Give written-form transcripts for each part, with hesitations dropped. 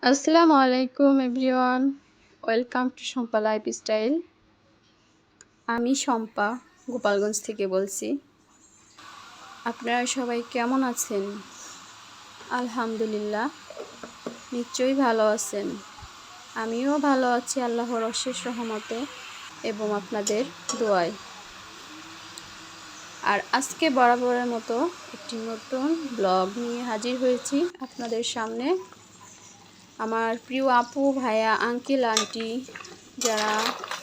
আসসালামু আলাইকুম everyone, welcome to Shampa lifestyle. আমি শম্পা গোপালগঞ্জ থেকে বলছি। আপনারা সবাই কেমন আছেন? আলহামদুলিল্লাহ, নিশ্চয়ই ভালো আছেন। আমিও ভালো আছি আল্লাহর অশেষ রহমতে এবং আপনাদের দোয়ায়। আর আজকে বরাবরের মতো একটি নতুন ব্লগ নিয়ে হাজির হয়েছি আপনাদের সামনে। আমার প্রিয় আপু ভাইয়া আঙ্কেল আন্টি যারা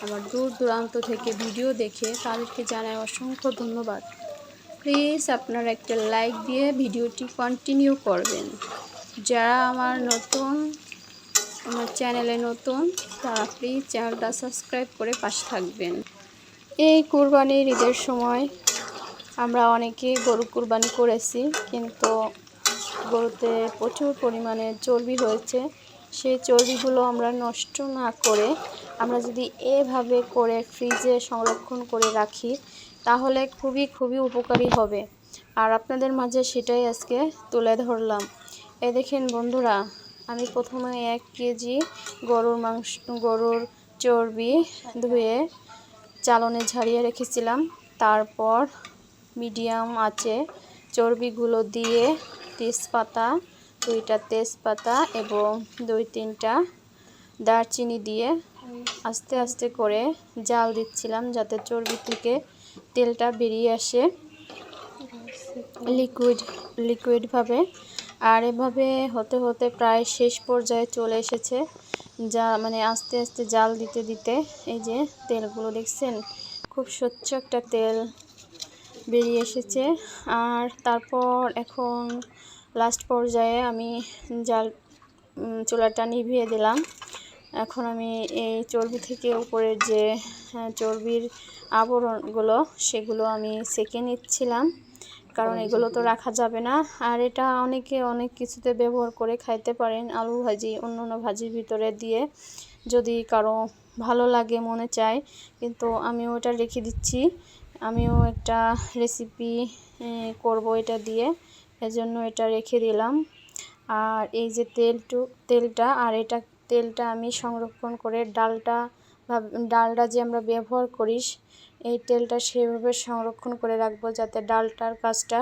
আমার দূর দূরান্ত থেকে ভিডিও দেখে তাদেরকে জানাই অসংখ্য ধন্যবাদ। প্লিজ আপনারা একটা লাইক দিয়ে ভিডিওটি কন্টিনিউ করবেন। যারা আমার চ্যানেলে নতুন তারা প্লিজ চ্যানেলটা সাবস্ক্রাইব করে পাশে থাকবেন। এই কুরবানির ঈদের সময় আমরা অনেকে গরু কুরবানি করেছি, কিন্তু গরুতে প্রচুর পরিমাণে চর্বি হয়েছে। সেই চর্বিগুলো আমরা নষ্ট না করে আমরা যদি এভাবে করে ফ্রিজে সংরক্ষণ করে রাখি তাহলে খুবই উপকারী হবে। আর আপনাদের মাঝে সেটাই আজকে তুলে ধরলাম। এই দেখেন বন্ধুরা, আমি প্রথমে 1 কেজি গরুর চর্বি ধুয়ে চালনে ঝারিয়ে রেখেছিলাম। তারপর মিডিয়াম আঁচে চর্বিগুলো দিয়ে দুইটা তেজপাতা এবং 2-3টা দারচিনি দিয়ে আস্তে আস্তে করে জাল দিচ্ছিলাম যাতে চর্বি থেকে তেলটা বেরিয়ে আসে লিকুইডভাবে। আর এভাবে হতে হতে প্রায় শেষ পর্যায়ে চলে এসেছে। আস্তে আস্তে জাল দিতে দিতে এই যে তেলগুলো দেখছেন, খুব স্বচ্ছ একটা তেল বেরিয়ে এসেছে। আর তারপর এখন লাস্ট পর্যায়ে আমি চুলাটা নিভিয়ে দিলাম। এখন আমি এই চর্বি থেকে উপরের যে চর্বির আবরণগুলো সেগুলো আমি সেঁকে নিচ্ছিলাম, কারণ এগুলো তো রাখা যাবে না। আর এটা অনেকে অনেক কিছুতে ব্যবহার করে খাইতে পারেন, আলু ভাজি অন্য ভাজির ভিতরে দিয়ে যদি কারো ভালো লাগে মনে চায়। কিন্তু আমিও এটা রেখে দিচ্ছি, আমিও একটা রেসিপি করব এটা দিয়ে, এজন্য এটা রেখে দিলাম। আর এই যে তেলটা আমি সংরক্ষণ করে ডালটা যে আমরা ব্যবহার করি এই তেলটা সেভাবে সংরক্ষণ করে রাখবো যাতে ডালটার কাজটা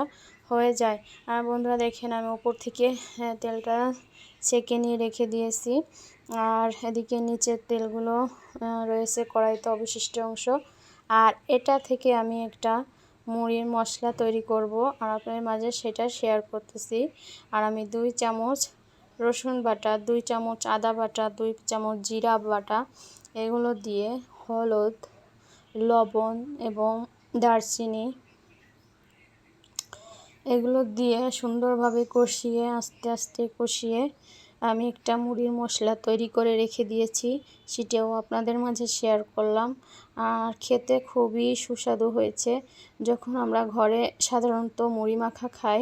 হয়ে যায়। আর বন্ধুরা দেখেন, আমি উপর থেকে তেলটা ছেঁকে নিয়ে রেখে দিয়েছি। আর এদিকে নিচের তেলগুলো রয়েছে কড়াইতে অবশিষ্ট অংশ। আর এটা থেকে আমি একটা মুড়ির মশলা তৈরি করব আর আপনাদের মাঝে সেটা শেয়ার করতেছি। আর আমি 2 চামচ রসুন বাটা, 2 চামচ আদা বাটা, 2 চামচ জিরা বাটা এগুলো দিয়ে হলুদ, লবণ এবং দারচিনি এগুলো দিয়ে সুন্দরভাবে কষিয়ে আস্তে আস্তে কষিয়ে আমি একটা মুড়ির মশলা তৈরি করে রেখে দিয়েছি, সেটাও আপনাদের মাঝে শেয়ার করলাম। আর খেতে খুবই সুস্বাদু হয়েছে। যখন আমরা ঘরে সাধারণত মুড়ি মাখা খাই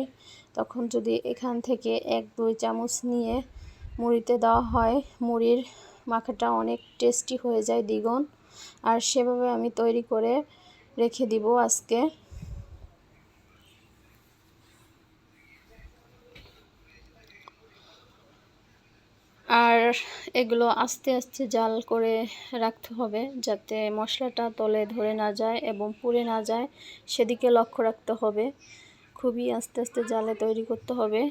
তখন যদি এখান থেকে 1-2 চামচ নিয়ে মুড়িতে দেওয়া হয়, মুড়ির মাখাটা অনেক টেস্টি হয়ে যায় দ্বিগুণ। আর সেভাবে আমি তৈরি করে রেখে দিব আজকে। আর এগুলো আস্তে আস্তে জাল করে রাখতে হবে যাতে মশলাটা তলে ধরে না যায় এবং পুড়ে না যায়, সেদিকে লক্ষ্য রাখতে হবে। খুবই আস্তে আস্তে জালে তৈরি করতে হবে।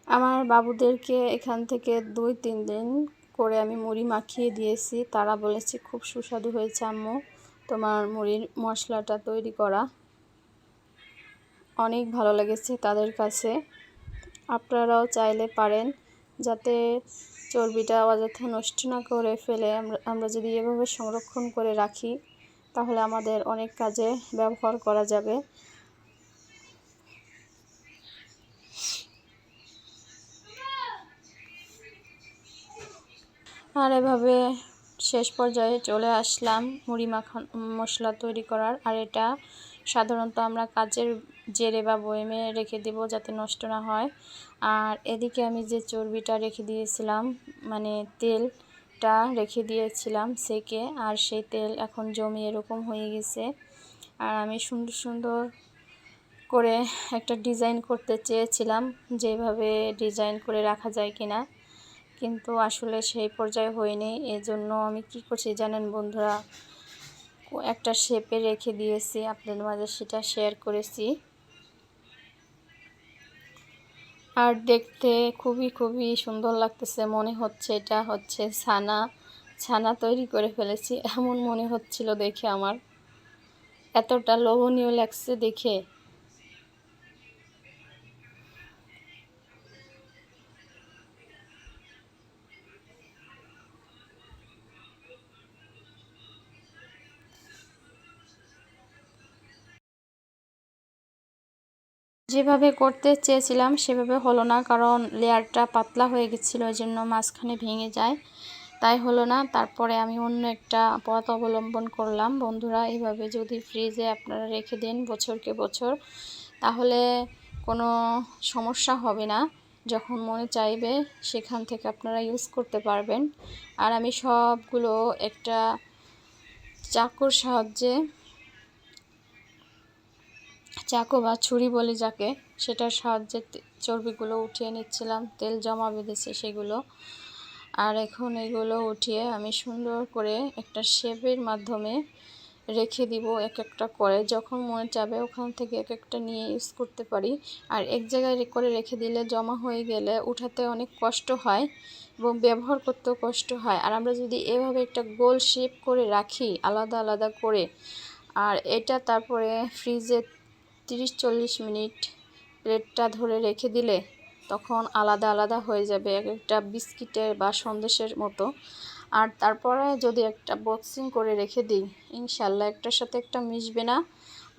আমার বাবুদেরকে এখান থেকে 2-3 দিন করে আমি মুড়ি মাখিয়ে দিয়েছি। তারা বলেছে খুব সুস্বাদু হয়েছে আম্মু, তোমার মুড়ির মশলাটা তৈরি করা অনেক ভালো লেগেছে তাদের কাছে। আপনারাও চাইলে পারেন, যাতে চর্বিটা অযথা নষ্ট না করে ফেলে আমরা যদি এভাবে সংরক্ষণ করে রাখি তাহলে আমাদের অনেক কাজে ব্যবহার করা যাবে। আর এভাবে শেষ পর্যায়ে চলে আসলাম মুড়ি মাখা মশলা তৈরি করার। আর এটা সাধারণত আমরা কাচের জেরে বা বয়মে রেখে দেব যাতে নষ্ট না হয়। আর এদিকে আমি যে চর্বিটা রেখে দিয়েছিলাম, মানে তেলটা রেখে দিয়েছিলাম সেকে, আর সেই তেল এখন জমি এরকম হয়ে গেছে। আর আমি সুন্দর সুন্দর করে একটা ডিজাইন করতে চেয়েছিলাম, যেভাবে ডিজাইন করে রাখা যায় কিনা, কিন্তু আসলে সেই পর্যায়ে হয়নি। এজন্য আমি কি করছি জানেন বন্ধুরা, একটা শেপে রেখে দিয়েছি, আপনাদের মাঝে সেটা শেয়ার করেছি। আর দেখতে খুবই খুবই সুন্দর লাগতেছে, মনে হচ্ছে এটা হচ্ছে ছানা তৈরি করে ফেলেছি এমন মনে হচ্ছিল দেখে, আমার এতটা লোভনীয় লাগছে দেখে। যেভাবে করতে চেয়েছিলাম সেভাবে হলো না, কারণ লেয়ারটা পাতলা হয়ে গেছিলো, এই জন্য মাঝখানে ভেঙে যায়, তাই হলো না। তারপরে আমি অন্য একটা পথ অবলম্বন করলাম। বন্ধুরা, এইভাবে যদি ফ্রিজে আপনারা রেখে দেন বছরকে বছর, তাহলে কোনো সমস্যা হবে না। যখন মনে চাইবে সেখান থেকে আপনারা ইউজ করতে পারবেন। আর আমি সবগুলো একটা চাকুর সাহায্যে, চাকু বা ছুরি বলি যাকে, সেটার সাহায্যে চর্বিগুলো উঠিয়ে নিচ্ছিলাম। তেল জমা বেঁধেছে সেগুলো। আর এখন এগুলো উঠিয়ে আমি সুন্দর করে একটা শেপের মাধ্যমে রেখে দিব এক একটা করে। যখন মনে চাবে ওখান থেকে এক একটা নিয়ে ইউজ করতে পারি। আর এক জায়গায় করে রেখে দিলে জমা হয়ে গেলে উঠাতে অনেক কষ্ট হয় এবং ব্যবহার করতেও কষ্ট হয়। আর আমরা যদি এভাবে একটা গোল শেপ করে রাখি আলাদা আলাদা করে, আর এটা তারপরে ফ্রিজে 30-40 মিনিট প্লেটটা ধরে রেখে দিলে তখন আলাদা আলাদা হয়ে যাবে, এক একটা বিস্কিটের বা সন্দেশের মতো। আর তারপরে যদি একটা বক্সিং করে রেখে দিই, ইনশাল্লাহ একটার সাথে একটা মিশবে না,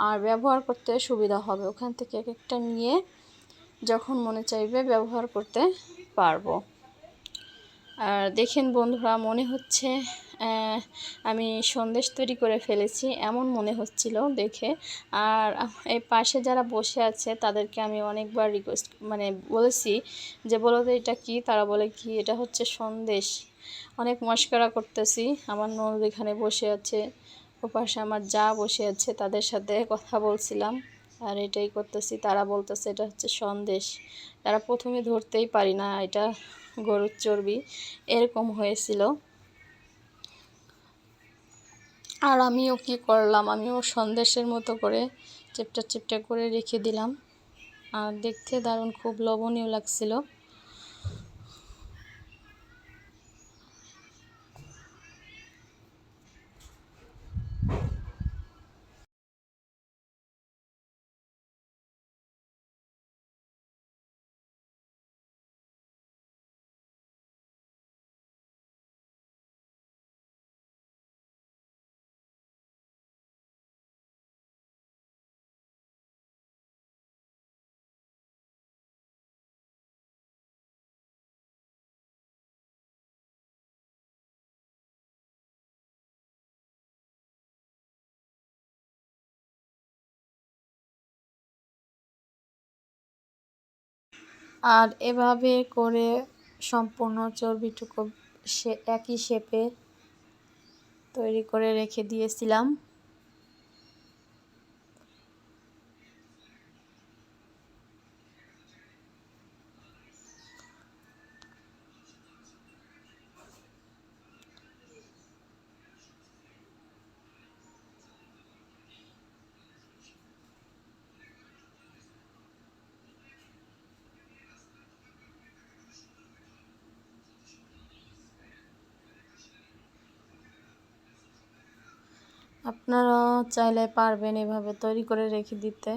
আর ব্যবহার করতে সুবিধা হবে। ওখান থেকে এক একটা নিয়ে যখন মনে চাইবে ব্যবহার করতে পারবো। আর দেখেন বন্ধুরা, মনে হচ্ছে আমি সন্দেশ তৈরি করে ফেলেছি এমন মনে হচ্ছিল দেখে। আর এই পাশে যারা বসে আছে তাদেরকে আমি অনেকবার রিকোয়েস্ট বলেছি যে বলো তো এটা কি, তারা বলে কি এটা হচ্ছে সন্দেশ। অনেক মশকরা করতেছি। আমার ননদ এখানে বসে আছে, ও পাশে আমার যা বসে আছে, তাদের সাথে কথা বলছিলাম আর এটাই করতেছি। তারা বলতেছে এটা হচ্ছে সন্দেশ। তারা প্রথমে ধরতেই পারি না এটা গরুর চর্বি, এরকম হয়েছিল। আর আমিও কি করলাম, আমিও সন্দেশের মতো করে চেপটা চেপটা করে রেখে দিলাম। আর দেখতে দারুণ খুব লোভনীয় লাগছিল। আর এভাবে করে সম্পূর্ণ চর্বিটুকু একই শেপে তৈরি করে রেখে দিয়েছিলাম। আপনারা চাইলে পারবেন এভাবে তৈরি করে রেখে দিতে।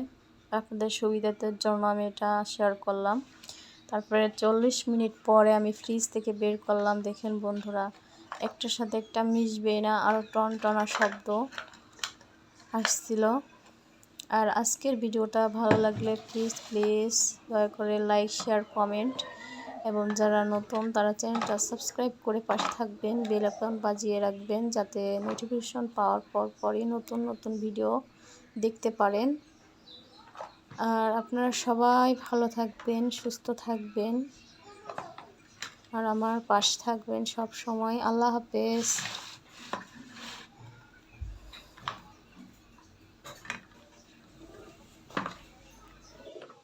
আপনাদের সুবিধার জন্য আমি এটা শেয়ার করলাম। তারপরে 40 মিনিট পরে আমি ফ্রিজ থেকে বের করলাম। দেখেন বন্ধুরা, একটার সাথে একটা মিশবে না, আরও টনটনা শব্দ আসছিল। আর আজকের ভিডিওটা ভালো লাগলে প্লিজ দয়া করে লাইক, শেয়ার, কমেন্ট এবং যারা নতুন তারা চ্যানেলটা সাবস্ক্রাইব করে পাশে থাকবেন, বেল আইকন বাজিয়ে রাখবেন যাতে নোটিফিকেশন পাওয়ার পরই নতুন নতুন ভিডিও দেখতে পারেন। আর আপনারা সবাই ভালো থাকবেন, সুস্থ থাকবেন আর আমার পাশে থাকবেন সব সময়। আল্লাহ হাফেজ।